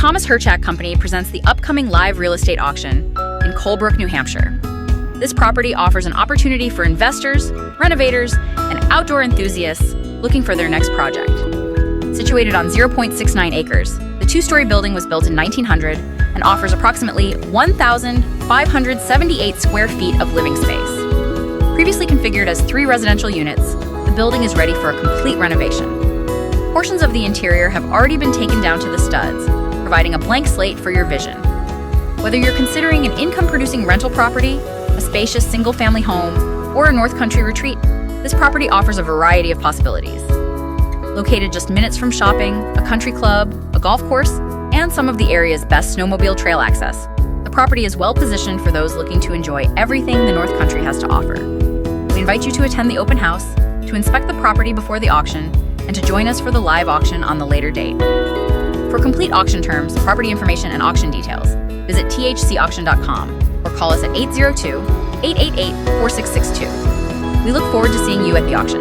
Thomas Hirchak Company presents the upcoming live real estate auction in Colebrook, New Hampshire. This property offers an opportunity for investors, renovators, and outdoor enthusiasts looking for their next project. Situated on 0.69 acres, the two-story building was built in 1900 and offers approximately 1,578 square feet of living space. Previously configured as 3 residential units, the building is ready for a complete renovation. Portions of the interior have already been taken down to the studs, providing a blank slate for your vision. Whether you're considering an income-producing rental property, a spacious single-family home, or a North Country retreat, this property offers a variety of possibilities. Located just minutes from shopping, a country club, a golf course, and some of the area's best snowmobile trail access, the property is well positioned for those looking to enjoy everything the North Country has to offer. We invite you to attend the open house, to inspect the property before the auction, and to join us for the live auction on the later date. For complete auction terms, property information, and auction details, visit thcauction.com or call us at 802-888-4662. We look forward to seeing you at the auction.